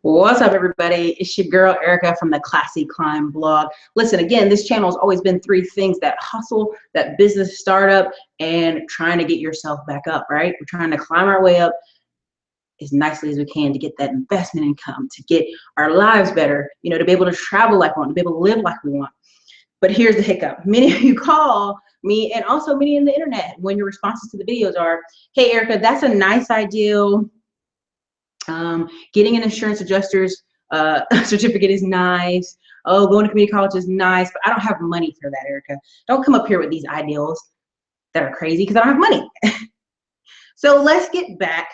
What's up, everybody? It's your girl Erica from the Classy Climb blog. Listen, again, this channel has always been three things: that hustle, that business startup, and trying to get yourself back up, right? We're trying to climb our way up as nicely as we can to get that investment income, to get our lives better, to be able to travel like we want, to be able to live like we want. But here's the hiccup. Many of you call me, and also many in the internet, when your responses to the videos are, hey, Erica, that's a nice ideal. Getting an insurance adjuster's certificate is nice. Oh, going to community college is nice, but I don't have money for that, Erica. Don't come up here with these ideals that are crazy because I don't have money. So let's get back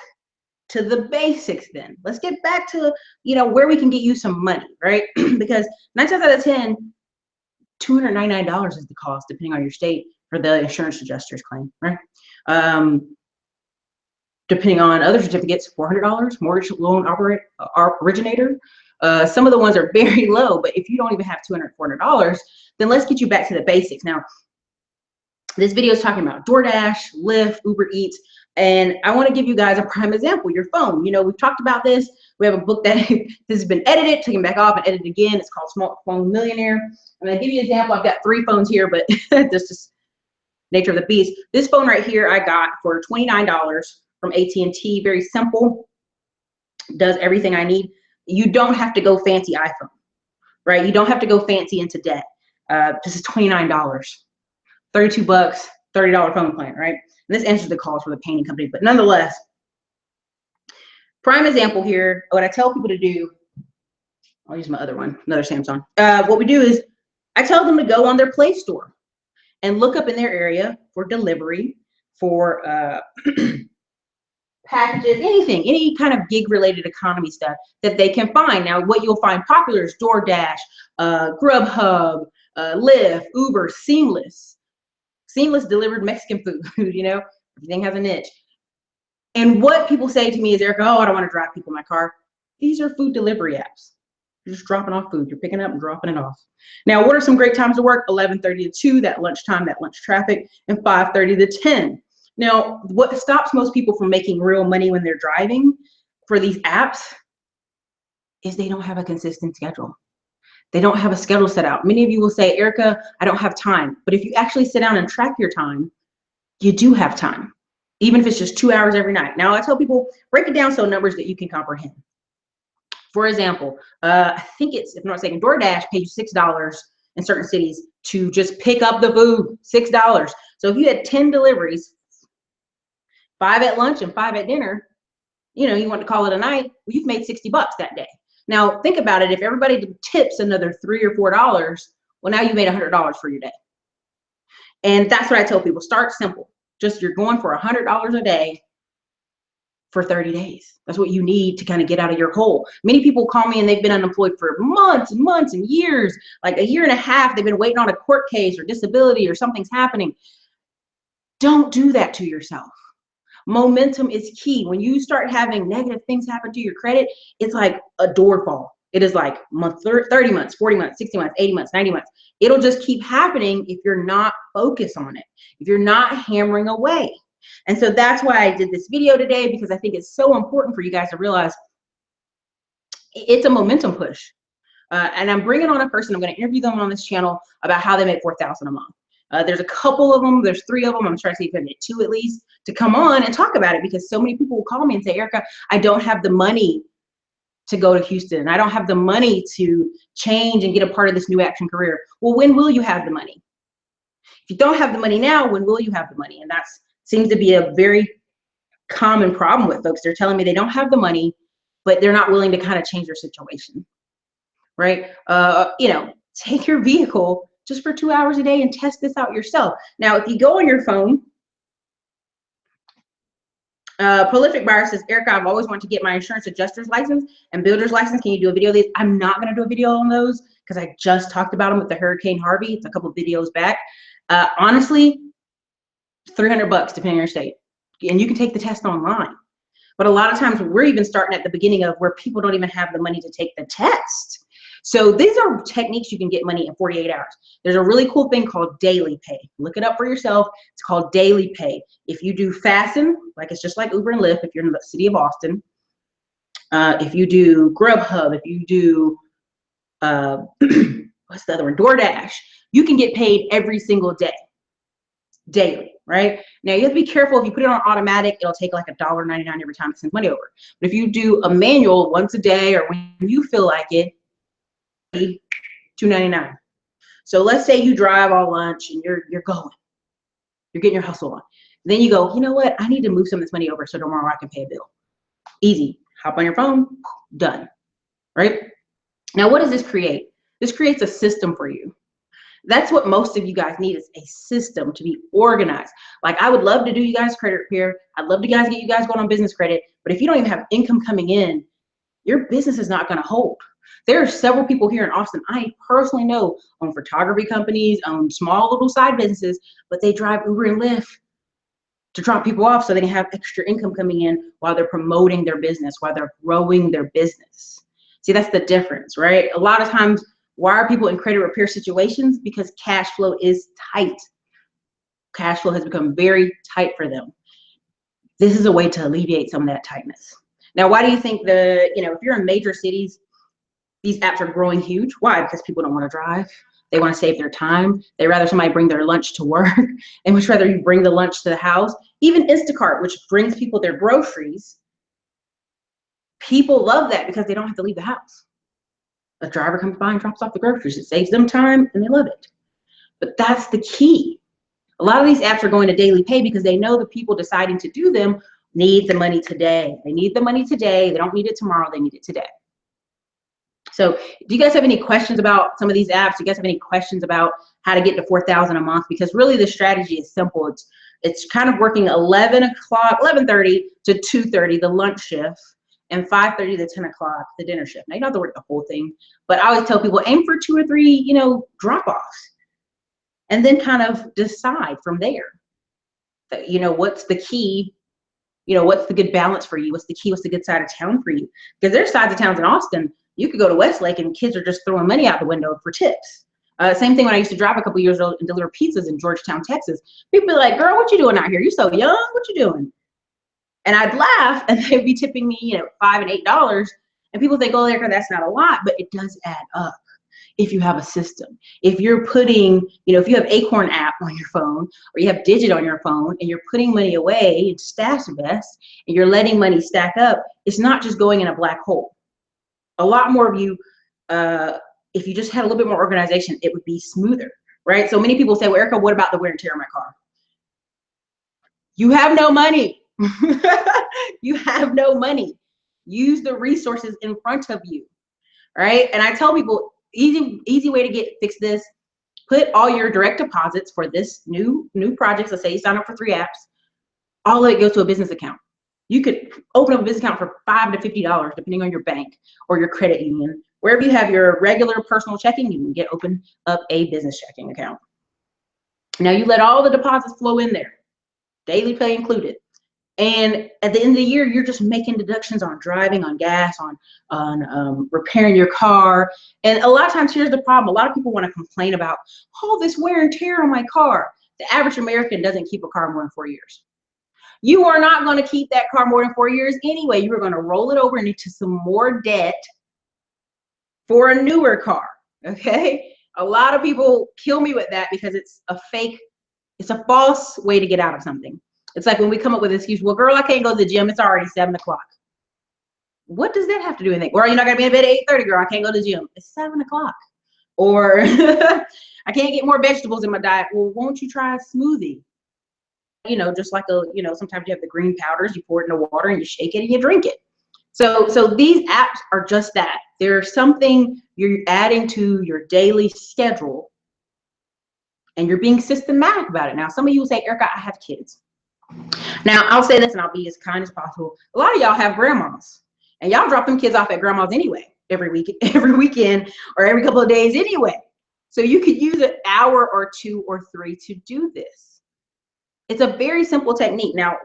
to the basics then. Let's get back to, where we can get you some money, right? Because 9 times out of 10, $299 is the cost, depending on your state, for the insurance adjuster's claim, right? Depending on other certificates, $400, mortgage loan originator. Some of the ones are very low, but if you don't even have $200, $400, then let's get you back to the basics. Now, this video is talking about Doordash, Lyft, Uber Eats, and I want to give you guys a prime example, your phone. We've talked about this. We have a book that this has been edited, taken back off and edited again. It's called Smartphone Millionaire. I'm going to give you an example. I've got 3 phones here, but that's just nature of the beast. This phone right here I got for $29 from AT&T. Very simple, does everything I need. You don't have to go fancy iPhone, right? You don't have to go fancy into debt. This is $29, $32, $30 phone plan, right? And this answers the calls for the painting company, but nonetheless, prime example here. What I tell people to do, I'll use my other one, another Samsung. What we do is I tell them to go on their Play Store and look up in their area for delivery, for packages, anything, any kind of gig related economy stuff that they can find. Now, what you'll find popular is Doordash, Grubhub, Lyft, Uber, Seamless delivered Mexican food. Everything has a niche. And what people say to me is, Erica, I don't want to drive people in my car. These are food delivery apps. You're just dropping off food. You're picking up and dropping it off. Now, what are some great times to work? 11:30 to 2, that lunchtime, that lunch traffic, and 5:30 to 10. Now, what stops most people from making real money when they're driving for these apps is they don't have a consistent schedule. They don't have a schedule set out. Many of you will say, Erica, I don't have time. But if you actually sit down and track your time, you do have time, even if it's just 2 hours every night. Now, I tell people, break it down so numbers that you can comprehend. For example, I think it's, if I'm not mistaken, Doordash pays you $6 in certain cities to just pick up the food, $6. So if you had 10 deliveries, 5 at lunch and 5 at dinner, you want to call it a night, well, you've made $60 that day. Now, think about it. If everybody tips another $3 or $4, well, now you made $100 for your day. And that's what I tell people. Start simple. Just you're going for $100 a day for 30 days. That's what you need to kind of get out of your hole. Many people call me and they've been unemployed for months and months and years, like a year and a half. They've been waiting on a court case or disability or something's happening. Don't do that to yourself. Momentum is key. When you start having negative things happen to your credit, it's like a door fall. It is like 30 months, 40 months, 60 months, 80 months, 90 months. It'll just keep happening if you're not focused on it, if you're not hammering away. And so that's why I did this video today, because I think it's so important for you guys to realize it's a momentum push. And I'm bringing on a person, I'm going to interview them on this channel about how they make $4,000 a month. There's a couple of them, there's 3 of them. I'm trying to see if I can get 2 at least to come on and talk about it, because so many people will call me and say, Erica, I don't have the money to go to Houston. I don't have the money to change and get a part of this new action career. Well, when will you have the money? If you don't have the money now, when will you have the money? And that seems to be a very common problem with folks. They're telling me they don't have the money, but they're not willing to kind of change their situation, right? Take your vehicle just for 2 hours a day and test this out yourself. Now, if you go on your phone, Prolific Buyer says, Erica, I've always wanted to get my insurance adjuster's license and builder's license. Can you do a video of these? I'm not going to do a video on those because I just talked about them with the Hurricane Harvey. It's a couple videos back. Honestly, $300 depending on your state. And you can take the test online. But a lot of times we're even starting at the beginning of where people don't even have the money to take the test. So these are techniques you can get money in 48 hours. There's a really cool thing called daily pay. Look it up for yourself. It's called daily pay. If you do fasten, like it's just like Uber and Lyft, if you're in the city of Austin, If you do Grubhub, if you do, what's the other one? DoorDash, you can get paid every single day, daily, right? Now you have to be careful. If you put it on automatic, it'll take like $1.99 every time it sends money over. But if you do a manual once a day or when you feel like it, $2.99. So let's say you drive all lunch and you're getting your hustle on. Then you go, you know what? I need to move some of this money over so tomorrow I can pay a bill. Easy. Hop on your phone, done. Right? Now, what does this create? This creates a system for you. That's what most of you guys need, is a system to be organized. Like, I would love to do you guys credit repair. I'd love to get you guys going on business credit. But if you don't even have income coming in, your business is not going to hold. There are several people here in Austin I personally know own photography companies, own small little side businesses, but they drive Uber and Lyft to drop people off so they can have extra income coming in while they're promoting their business, while they're growing their business. See, that's the difference, right? A lot of times, why are people in credit repair situations? Because cash flow is tight. Cash flow has become very tight for them. This is a way to alleviate some of that tightness. Now, why do you think if you're in major cities, these apps are growing huge? Why? Because people don't want to drive. They want to save their time. They rather somebody bring their lunch to work and much rather you bring the lunch to the house. Even Instacart, which brings people their groceries, people love that because they don't have to leave the house. A driver comes by and drops off the groceries. It saves them time and they love it. But that's the key. A lot of these apps are going to daily pay because they know the people deciding to do them need the money today. They need the money today. They don't need it tomorrow. They need it today. So do you guys have any questions about some of these apps? Do you guys have any questions about how to get to 4,000 a month? Because really the strategy is simple. It's kind of working 11:30 to 2:30, the lunch shift, and 5:30 to 10 o'clock, the dinner shift. Now you don't have to work the whole thing, but I always tell people aim for 2 or 3, drop-offs, and then kind of decide from there. What's the key? What's the good balance for you? What's the key? What's the good side of town for you? Because there's sides of towns in Austin, you could go to Westlake and kids are just throwing money out the window for tips. Same thing when I used to drive a couple years old and deliver pizzas in Georgetown, Texas. People be like, girl, what you doing out here? You're so young. What you doing? And I'd laugh and they'd be tipping me, $5 and $8. And people think, oh, that's not a lot, but it does add up if you have a system. If you're putting, if you have Acorn app on your phone or you have Digit on your phone and you're putting money away in Stash Invest and you're letting money stack up, it's not just going in a black hole. A lot more of you, if you just had a little bit more organization, it would be smoother, right? So many people say, well, Erica, what about the wear and tear on my car? You have no money. You have no money. Use the resources in front of you, right? And I tell people, easy way to fix this, put all your direct deposits for this new projects. Let's say you sign up for 3 apps, all of it goes to a business account. You could open up a business account for $5 to $50, depending on your bank or your credit union. Wherever you have your regular personal checking, you can open up a business checking account. Now you let all the deposits flow in there, daily pay included. And at the end of the year, you're just making deductions on driving, on gas, on repairing your car. And a lot of times, here's the problem. A lot of people want to complain about all this wear and tear on my car. The average American doesn't keep a car more than 4 years. You are not going to keep that car more than 4 years anyway. You are going to roll it over into some more debt for a newer car, okay? A lot of people kill me with that because it's a false way to get out of something. It's like when we come up with an excuse, well, girl, I can't go to the gym. It's already 7 o'clock. What does that have to do with anything? Or you're not going to be in bed at 8:30, girl. I can't go to the gym. It's 7 o'clock. Or I can't get more vegetables in my diet. Well, won't you try a smoothie? Just like sometimes you have the green powders, you pour it in the water and you shake it and you drink it. So these apps are just that. They're something you're adding to your daily schedule and you're being systematic about it. Now, some of you will say, Erica, I have kids. Now, I'll say this and I'll be as kind as possible. A lot of y'all have grandmas and y'all drop them kids off at grandma's anyway, every weekend or every couple of days anyway. So you could use an hour or 2 or 3 to do this. It's a very simple technique. Now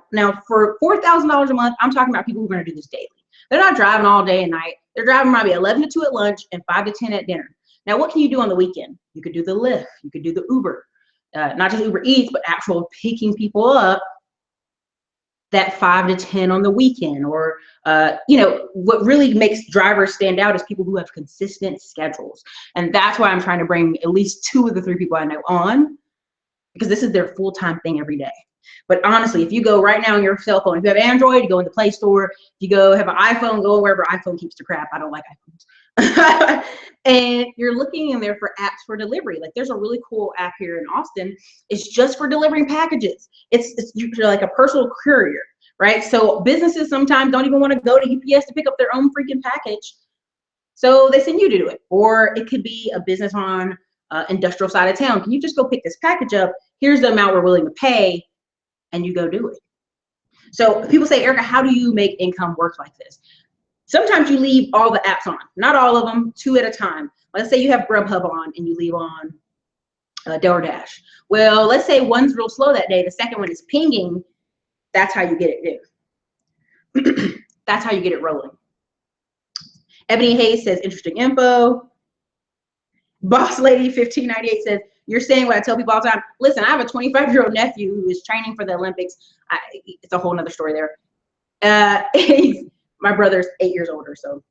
for $4,000 a month, I'm talking about people who are going to do this daily. They're not driving all day and night. They're driving maybe 11 to 2 at lunch and 5 to 10 at dinner. Now, what can you do on the weekend? You could do the Lyft. You could do the Uber. Not just Uber Eats, but actual picking people up that 5 to 10 on the weekend. Or you know, what really makes drivers stand out is people who have consistent schedules. And that's why I'm trying to bring at least 2 of the 3 people I know on, because this is their full-time thing every day. But honestly, if you go right now on your cell phone, if you have Android, you go in the Play Store. If you go have an iPhone, go wherever iPhone keeps the crap. I don't like iPhones. And you're looking in there for apps for delivery. Like there's a really cool app here in Austin. It's just for delivering packages. You're like a personal courier, right? So businesses sometimes don't even want to go to UPS to pick up their own freaking package. So they send you to do it. Or it could be a business on industrial side of town. Can you just go pick this package up? Here's the amount we're willing to pay, and you go do it. So people say, Erica, how do you make income work like this? Sometimes you leave all the apps on, not all of them, 2 at a time. Let's say you have Grubhub on and you leave on Doordash. Well, let's say one's real slow that day. The second one is pinging. That's how you get it due. That's how you get it rolling. Ebony Hayes says, interesting info. Boss Lady 1598 says, you're saying what I tell people all the time. Listen, I have a 25-year-old nephew who is training for the Olympics. It's a whole nother story there. My brother's 8 years older, so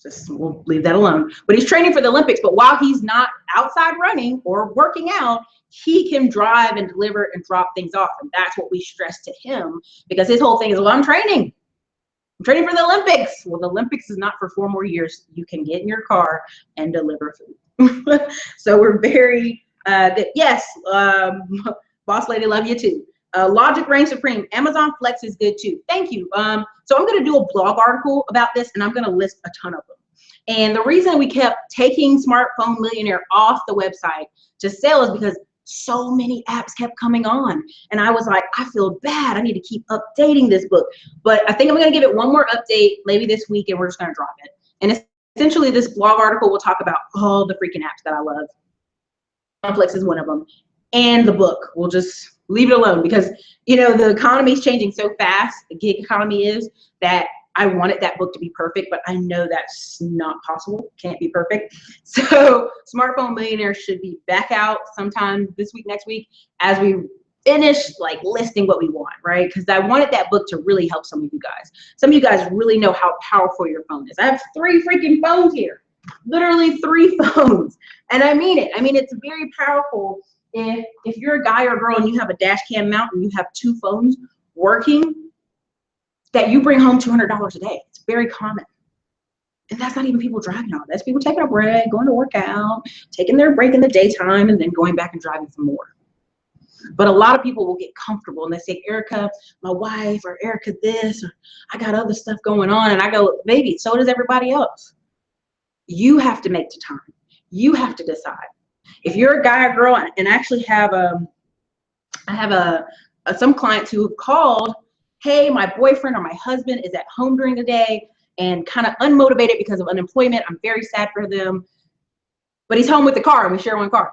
just we'll leave that alone. But he's training for the Olympics. But while he's not outside running or working out, he can drive and deliver and drop things off. And that's what we stress to him, because his whole thing is, well, I'm training for the Olympics. Well, the Olympics is not for 4 more years. You can get in your car and deliver food. So we're very good. Yes, Boss Lady, love you too. Logic reigns supreme. Amazon Flex is good too. Thank you. So I'm going to do a blog article about this, and I'm going to list a ton of them. And the reason we kept taking Smartphone Millionaire off the website to sell is because so many apps kept coming on. And I was like, I feel bad. I need to keep updating this book. But I think I'm going to give it one more update maybe this week, and we're just going to drop it. And essentially, this blog article will talk about all the freaking apps that I love. Flex is one of them. And the book, we'll just leave it alone, because, you know, the economy is changing so fast, the gig economy is, that I wanted that book to be perfect, but I know that's not possible. Can't be perfect. So Smartphone Millionaire should be back out sometime this week, next week, as we finish like listing what we want, right? Because I wanted that book to really help some of you guys. Some of you guys really know how powerful your phone is. I have 3 freaking phones here, literally 3 phones. And I mean it. I mean, it's very powerful. If you're a guy or a girl and you have a dash cam mount and you have 2 phones working, that you bring home $200 a day. It's very common. And that's not even people driving on. That's people taking a break, going to work out, taking their break in the daytime, and then going back and driving some more. But a lot of people will get comfortable and they say, Erica, my wife, or Erica this, or I got other stuff going on. And I go, baby, so does everybody else. You have to make the time. You have to decide. If you're a guy or girl, and I actually have some clients who have called, hey, my boyfriend or my husband is at home during the day and kind of unmotivated because of unemployment. I'm very sad for them, but he's home with the car and we share one car.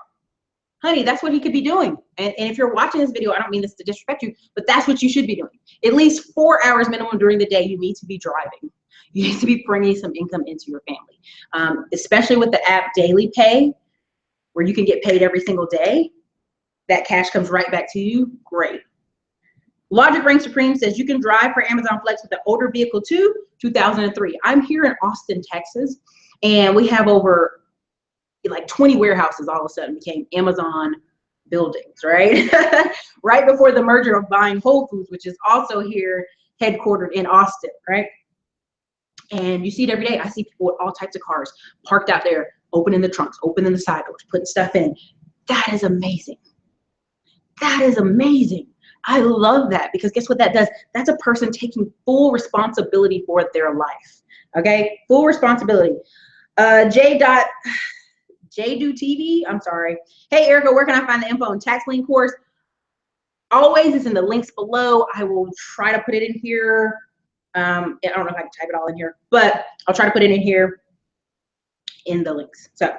Honey, that's what he could be doing. And if you're watching this video, I don't mean this to disrespect you, but that's what you should be doing. At least 4 hours minimum during the day, you need to be driving. You need to be bringing some income into your family, especially with the app Daily Pay, where you can get paid every single day. That cash comes right back to you. Great. Logic Reigns Supreme says you can drive for Amazon Flex with an older vehicle too, 2003. I'm here in Austin, Texas, and we have over like 20 warehouses all of a sudden became Amazon buildings, right? Right before the merger of buying Whole Foods, which is also here headquartered in Austin, right? And you see it every day. I see people with all types of cars parked out there, opening the trunks, opening the side doors, putting stuff in. That is amazing. That is amazing. I love that, because guess what that does? That's a person taking full responsibility for their life. Okay, full responsibility. J.Do TV, I'm sorry. Hey, Erica, where can I find the info on tax lien course? Always is in the links below. I will try to put it in here. I don't know if I can type it all in here, but I'll try to put it in here in the links. So,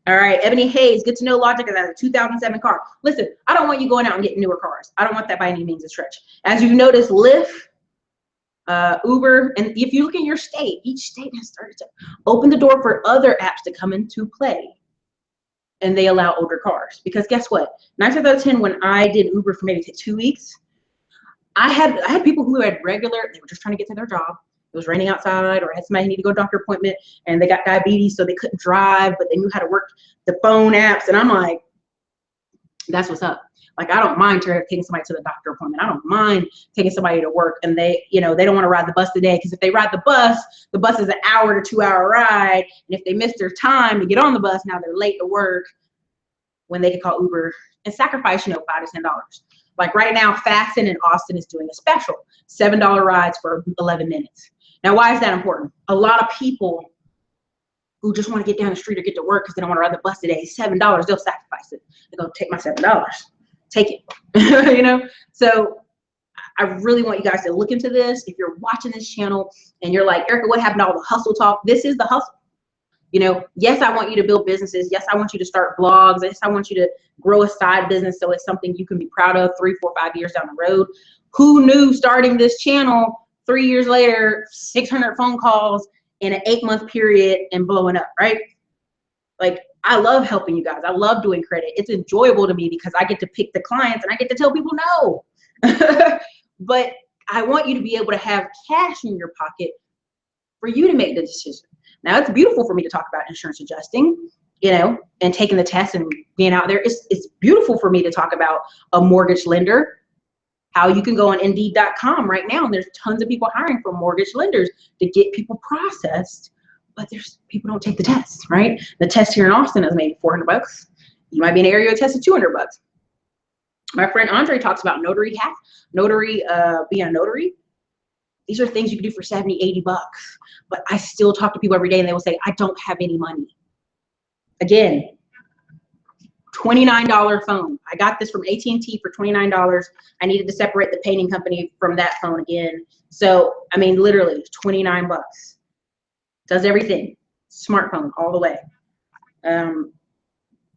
all right, Ebony Hayes, good to know Logic is a 2007 car. Listen, I don't want you going out and getting newer cars. I don't want that by any means a stretch. As you notice, Lyft, Uber, and if you look in your state, each state has started to open the door for other apps to come into play, and they allow older cars. Because guess what? 9 times out of 10, when I did Uber for maybe 2 weeks, I had people who had regular, they were just trying to get to their job. It was raining outside, or had somebody need to go to a doctor appointment and they got diabetes, so they couldn't drive, but they knew how to work the phone apps. And I'm like, that's what's up. Like, I don't mind taking somebody to the doctor appointment. I don't mind taking somebody to work, and they, you know, they don't want to ride the bus today, because if they ride the bus is an hour to 2 hour ride. And if they miss their time to get on the bus, now they're late to work when they can call Uber and sacrifice, you know, $5 to $10. Like right now, Fasten in Austin is doing a special, $7 rides for 11 minutes. Now, why is that important? A lot of people who just want to get down the street or get to work because they don't want to ride the bus today, $7, they'll sacrifice it. They're going to take my $7. Take it. You know? So I really want you guys to look into this. If you're watching this channel and you're like, Erica, what happened to all the hustle talk? This is the hustle. You know, yes, I want you to build businesses. Yes, I want you to start blogs. Yes, I want you to grow a side business so it's something you can be proud of 3, 4, 5 years down the road. Who knew starting this channel 3 years later, 600 phone calls in an 8-month period and blowing up, right? Like, I love helping you guys. I love doing credit. It's enjoyable to me because I get to pick the clients and I get to tell people no. But I want you to be able to have cash in your pocket for you to make the decision. Now, it's beautiful for me to talk about insurance adjusting, you know, and taking the test and being out there. It's beautiful for me to talk about a mortgage lender, how you can go on Indeed.com right now, and there's tons of people hiring for mortgage lenders to get people processed, but people don't take the test, right? The test here in Austin is maybe $400. You might be in an area test of $200. My friend Andre talks about being a notary. These are things you can do for 70, 80 bucks. But I still talk to people every day and they will say, I don't have any money. Again, $29 phone. I got this from AT&T for $29. I needed to separate the painting company from that phone again. So, I mean, literally 29 bucks. Does everything. Smartphone all the way.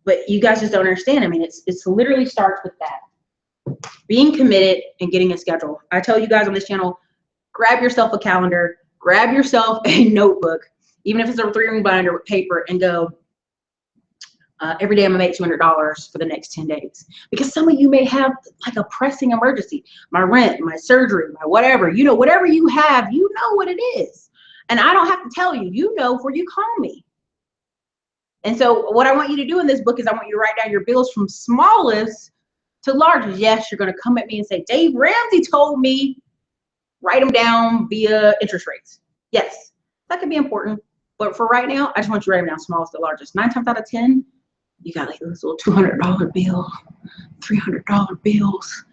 But you guys just don't understand. I mean, it's literally starts with that. Being committed and getting a schedule. I tell you guys on this channel, grab yourself a calendar, grab yourself a notebook, even if it's a 3-ring binder with paper, and go, every day I'm gonna make $200 for the next 10 days. Because some of you may have like a pressing emergency, my rent, my surgery, my whatever, you know, whatever you have, you know what it is. And I don't have to tell you, you know, before you call me. And so what I want you to do in this book is I want you to write down your bills from smallest to largest. Yes, you're gonna come at me and say, Dave Ramsey told me, write them down via interest rates. Yes, that could be important. But for right now, I just want you to write them down smallest to largest. 9 times out of 10, you got like this little $200 bill, $300 bills,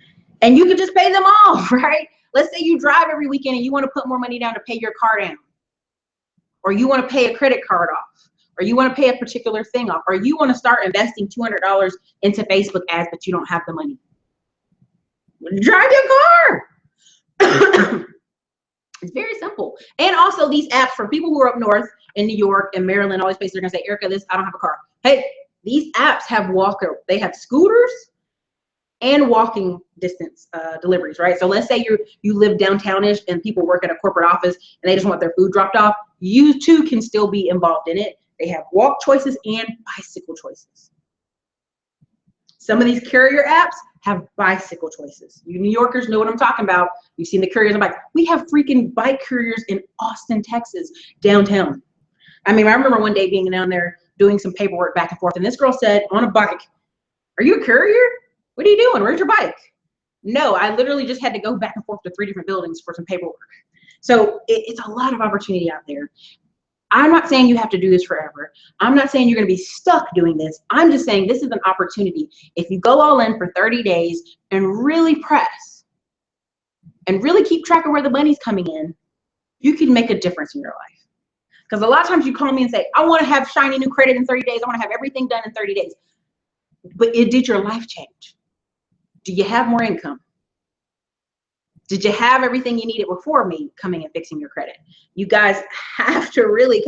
and you can just pay them off, right? Let's say you drive every weekend and you want to put more money down to pay your car down, or you want to pay a credit card off, or you want to pay a particular thing off, or you want to start investing $200 into Facebook ads, but you don't have the money. Drive your car. It's very simple. And also these apps for people who are up north in New York and Maryland, all these places, they're gonna say, Erica, I don't have a car. Hey, these apps have they have scooters and walking distance deliveries, right? So let's say you live downtownish and people work at a corporate office and they just want their food dropped off. You too can still be involved in it. They have walk choices and bicycle choices. Some of these carrier apps have bicycle choices. You New Yorkers know what I'm talking about. You've seen the couriers on bike. We have freaking bike couriers in Austin, Texas, downtown. I mean, I remember one day being down there doing some paperwork back and forth, and this girl said on a bike, are you a courier? What are you doing? Where's your bike? No, I literally just had to go back and forth to 3 different buildings for some paperwork. So it's a lot of opportunity out there. I'm not saying you have to do this forever. I'm not saying you're going to be stuck doing this. I'm just saying this is an opportunity. If you go all in for 30 days and really press and really keep track of where the money's coming in, you can make a difference in your life. Because a lot of times you call me and say, I want to have shiny new credit in 30 days. I want to have everything done in 30 days. But did your life change? Do you have more income? Did you have everything you needed before me coming and fixing your credit? You guys have to really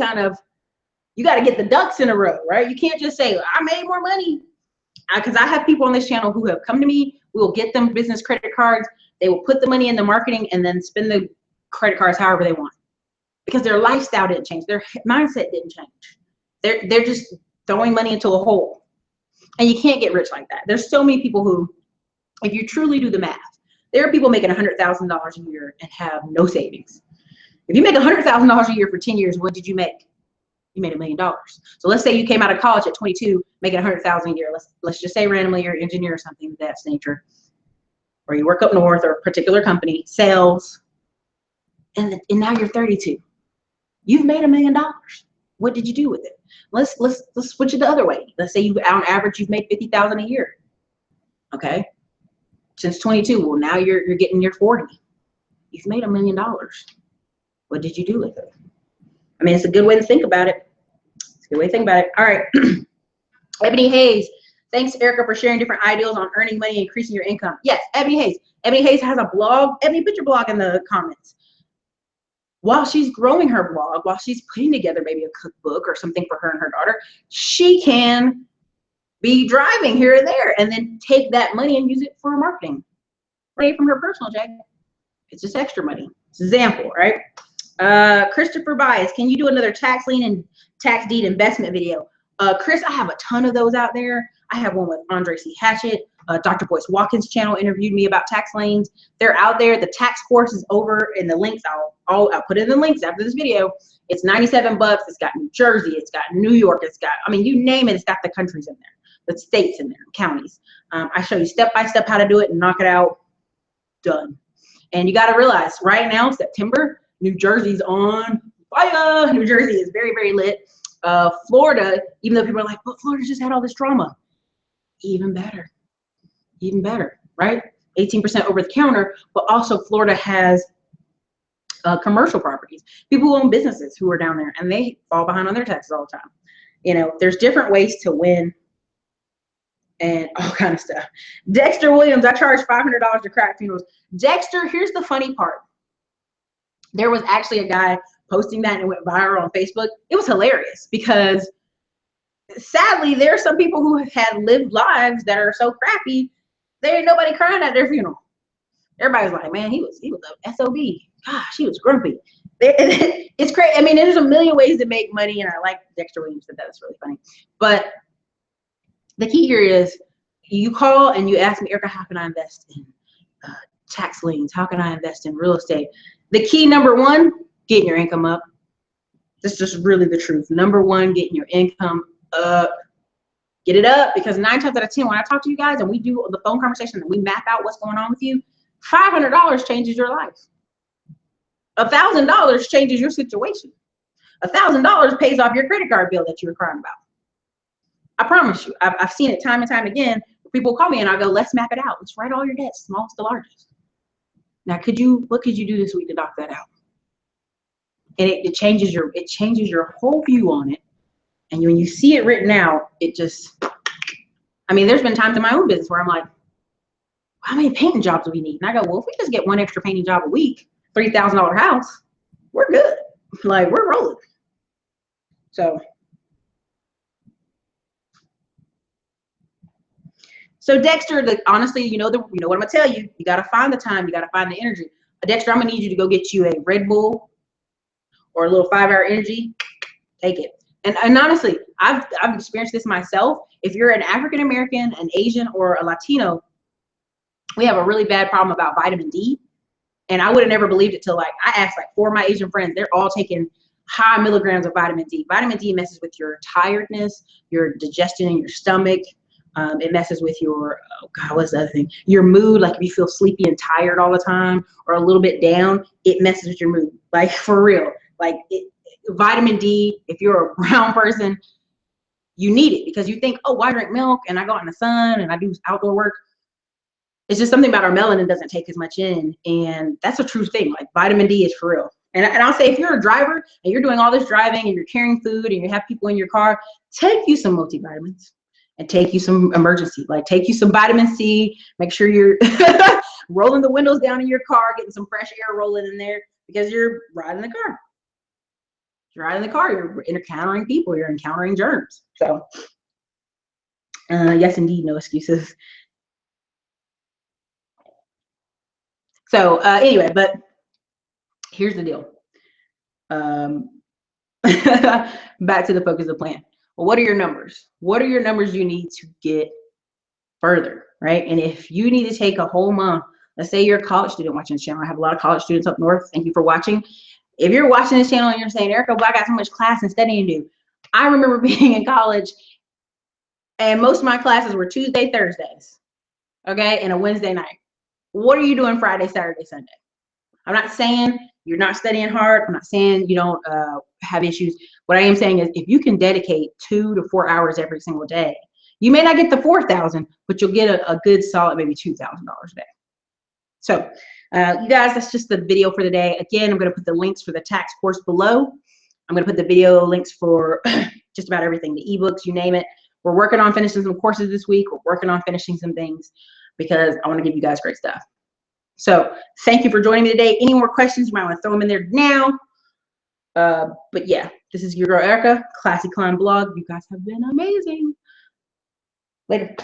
you got to get the ducks in a row, right? You can't just say, I made more money. Because I have people on this channel who have come to me. We will get them business credit cards. They will put the money in the marketing and then spend the credit cards however they want. Because their lifestyle didn't change. Their mindset didn't change. They're just throwing money into a hole. And you can't get rich like that. There's so many people who, if you truly do the math, There are people making $100,000 a year and have no savings. If you make $100,000 a year for 10 years, what did you make? You made $1 million. So let's say you came out of college at 22, making $100,000 a year. Let's just say randomly you're an engineer or something of that nature, or you work up north or a particular company, sales, and now you're 32. You've made $1 million. What did you do with it? Let's switch it the other way. Let's say you, on average, you've made $50,000 a year. Okay, since 22. Well, now you're getting your 40. You've made $1 million. What did you do with it? I mean, it's a good way to think about it. It's a good way to think about it. All right. Ebony Hayes. Thanks, Erica, for sharing different ideas on earning money and increasing your income. Yes, Ebony Hayes. Ebony Hayes has a blog. Ebony, put your blog in the comments. While she's growing her blog, while she's putting together maybe a cookbook or something for her and her daughter, she can be driving here and there and then take that money and use it for marketing. Right from her personal check. It's just extra money. It's an example, right? Christopher Bias, can you do another tax lien and tax deed investment video? Chris, I have a ton of those out there. I have one with Andre C. Hatchett. Dr. Boyce Watkins' channel interviewed me about tax liens. They're out there. The tax course is over in the links. I'll put it in the links after this video. It's $97. It's got New Jersey. It's got New York. It's got, I mean, you name it. It's got the countries in there, the states in there, counties. I show you step by step how to do it and knock it out. Done. And you got to realize right now, September, New Jersey's on fire. New Jersey is very, very lit. Florida, even though people are like, but Florida just had all this drama. Even better. Even better, right? 18% over the counter, but also Florida has commercial properties. People who own businesses who are down there and they fall behind on their taxes all the time. You know, there's different ways to win and all kind of stuff. Dexter Williams, I charge $500 to crack funerals. Dexter, here's the funny part. There was actually a guy posting that and it went viral on Facebook. It was hilarious because sadly, there are some people who have had lived lives that are so crappy, there ain't nobody crying at their funeral. Everybody's like, man, he was a SOB. Gosh, he was grumpy. It's crazy. I mean, there's a million ways to make money, and I like Dexter Williams said that. That's really funny. But the key here is you call and you ask me, Erica, how can I invest in tax liens? How can I invest in real estate? The key, number one, getting your income up. This is just really the truth. Number one, getting your income up. Get it up, because 9 times out of 10, when I talk to you guys and we do the phone conversation and we map out what's going on with you, $500 changes your life. $1,000 changes your situation. $1,000 pays off your credit card bill that you were crying about. I promise you, I've seen it time and time again. People call me and I go, let's map it out. Let's write all your debts, smallest to largest. Now, what could you do this week to knock that out? And it changes your whole view on it. And when you see it written out, it just, I mean, there's been times in my own business where I'm like, how many painting jobs do we need? And I go, well, if we just get one extra painting job a week, $3,000 house, we're good. Like, we're rolling. So Dexter, honestly, you know what I'm gonna tell you. You gotta find the time. You gotta find the energy. Dexter, I'm gonna need you to go get you a Red Bull or a little 5-hour energy. Take it. And honestly, I've experienced this myself. If you're an African American, an Asian, or a Latino, we have a really bad problem about vitamin D. And I would have never believed it till I asked 4 of my Asian friends. They're all taking high milligrams of vitamin D. Vitamin D messes with your tiredness, your digestion in your stomach. It messes with your, oh God, what's the other thing? Your mood. Like if you feel sleepy and tired all the time or a little bit down, it messes with your mood. Like for real. Like vitamin D, if you're a brown person, you need it because you think, oh, why drink milk and I go out in the sun and I do outdoor work. It's just something about our melanin doesn't take as much in. And that's a true thing. Like vitamin D is for real. And I'll say, if you're a driver and you're doing all this driving and you're carrying food and you have people in your car, take you some multivitamins and take you some emergency, like take you some vitamin C, make sure you're rolling the windows down in your car, getting some fresh air rolling in there because you're riding the car. You're riding the car, you're encountering people, you're encountering germs. So yes, indeed, no excuses. So anyway, but here's the deal. Back to the focus of the plan. Well, what are your numbers? What are your numbers you need to get further, right? And if you need to take a whole month Let's say you're a college student watching this channel. I have a lot of college students up north. Thank you for watching. If you're watching this channel and you're saying, Erica, well, I got so much class and studying to do. I remember being in college and most of my classes were Tuesday, Thursdays, okay, and a Wednesday night. What are you doing Friday, Saturday, Sunday? I'm not saying you're not studying hard. I'm not saying you don't have issues. What I am saying is if you can dedicate 2 to 4 hours every single day, you may not get the 4,000, but you'll get a good solid maybe $2,000 a day. So you guys, that's just the video for the day. Again, I'm going to put the links for the tax course below. I'm going to put the video links for just about everything, the ebooks, you name it. We're working on finishing some courses this week. We're working on finishing some things because I want to give you guys great stuff. So thank you for joining me today. Any more questions, you might want to throw them in there now. But yeah, this is your girl Erica, Classy Climb Blog. You guys have been amazing. Later.